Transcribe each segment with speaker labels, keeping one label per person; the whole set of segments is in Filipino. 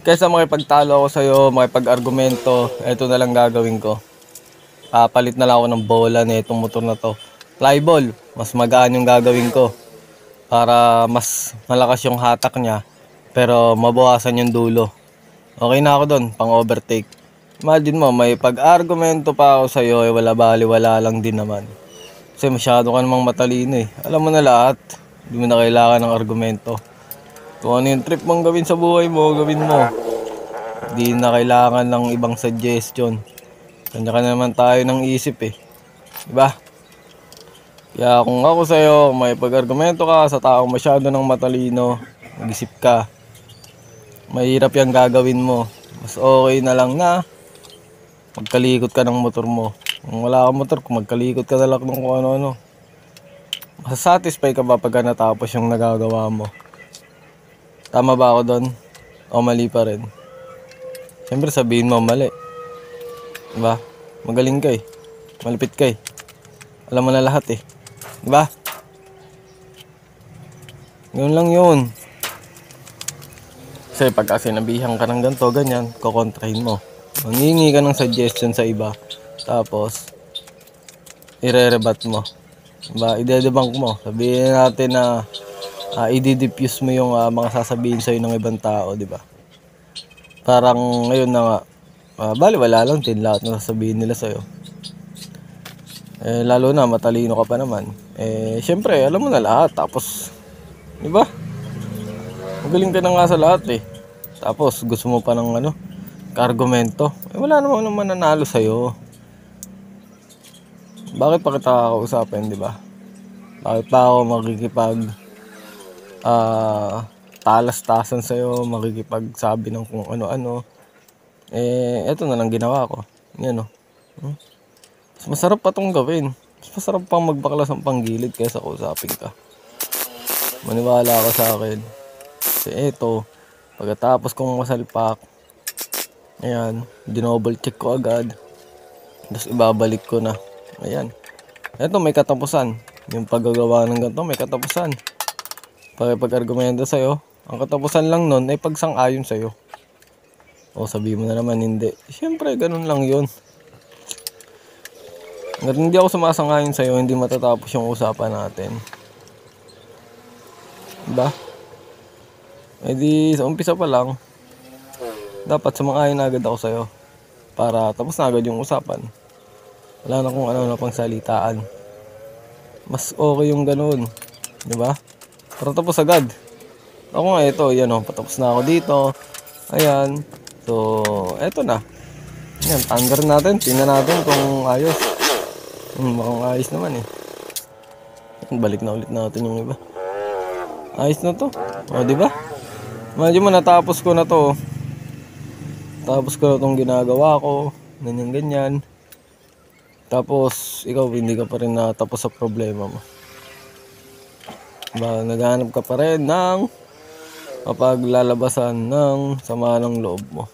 Speaker 1: Kaysa makipagtalo ako sa'yo, makipag-argumento, eto na lang gagawin ko. Papalit na lang ako ng bola na itong motor na to. Flyball, mas magaan yung gagawin ko. Para mas malakas yung hatak niya, pero mabawasan yung dulo. Okay na ako doon, pang overtake. Imagine mo, may pag-argumento pa ako sa'yo, wala bali-wala lang din naman. Kasi masyado ka namang matalino eh. Alam mo na lahat, hindi mo na kailangan ng argumento. Kung ano yung trip mong gawin sa buhay mo, gawin mo. Hindi na kailangan ng ibang suggestion. Kanya-kanya naman tayo ng isip eh. Diba? Kaya kung ako sa'yo, may pag-argumento ka sa taong masyado ng matalino, mag-isip ka. Mahirap yung gagawin mo. Mas okay na lang na magkalikot ka ng motor mo. Kung wala kang motor, kung magkalikot ka na lang ng kung ano-ano. Masasatisfy ka ba pagka natapos yung nagagawa mo? Tama ba ako doon? O mali pa rin? Siyempre sabihin mo mali. Diba? Magaling ka eh. Malupit ka eh. Alam mo na lahat eh. Diba? Yun lang yun. Kasi pagka sinabihan ka ng ganito, ganyan, kukontrahin mo. Mangingi ka ng suggestion sa iba. Tapos, ire-rebat mo. Diba? Ide-debunk mo. Sabihin natin na i-diffuse mo yung mga sasabihin sa'yo ng ibang tao, diba? Parang ngayon na nga, bali wala lang din lahat na sasabihin nila sa'yo. Lalo na matalino ka pa naman. Syempre, alam mo na lahat. Tapos, diba? Magaling ka na nga sa lahat eh. Tapos, gusto mo pa ng ka-argumento. Wala namang nanalo sa'yo. Bakit pa kita kakausapin, diba? Bakit pa ako makikipag talas-tasan sa'yo, makikipagsabi ng kung ano-ano. Eto na lang ginawa ko. Yan o. Mas masarap pa tong gawin. Mas masarap pang magbaklas ng panggilid kaysa kausapin ka. Maniwala ka sa akin. Kasi eto, pagkatapos kong masalpak, ayan, dinouble check ko agad. Tapos ibabalik ko na. Ayan. Eto may katapusan. Yung paggagawa ng ganito may katapusan. Pag-argumento sa'yo, ang katapusan lang nun ay pagsang-ayon sa'yo. O sabihin mo na naman hindi. Siyempre, ganun lang yun. Hanggat hindi ako sumasang-ayon sa'yo, hindi matatapos yung usapan natin. Diba? Di sa umpisa pa lang, dapat sumang-ayon na agad ako sa'yo. Para tapos na agad yung usapan. Wala na kung ano na pang salitaan. Mas okay yung ganun. Diba? Para tapos agad. Ako nga ito, yan o, patapos na ako dito. Ayan. So, eto na. Ayan, thunder natin. Tingnan natin kung ayos. Mukhang ayos naman eh. Balik na ulit natin yung iba. Ayos na to. O, diba? Imagine mo, natapos ko na to. Tapos ko na tong ginagawa ko. Ganyan-ganyan. Tapos, ikaw hindi ka pa rin natapos sa problema mo. Diba, naghahanap ka pa rin ng mapaglalabasan ng sama ng loob mo.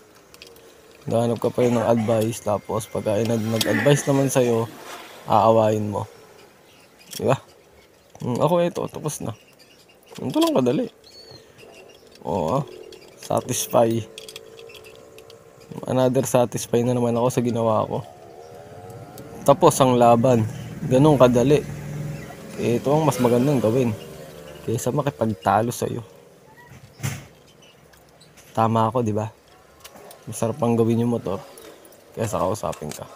Speaker 1: Naghahanap ka pa rin ng advice. Tapos, pagka nag-advice naman sa'yo, aawain mo. Diba? Ako ito, tapos na. Ito lang kadali. Oo, satisfy. Another satisfy na naman ako sa ginawa ko. Tapos ang laban. Ganun kadali. Ito ang mas magandang gawin kaysa makipagtalo sa'yo. Tama ako, di ba? Masarap pang gawin yung motor kaysa kausapin ka.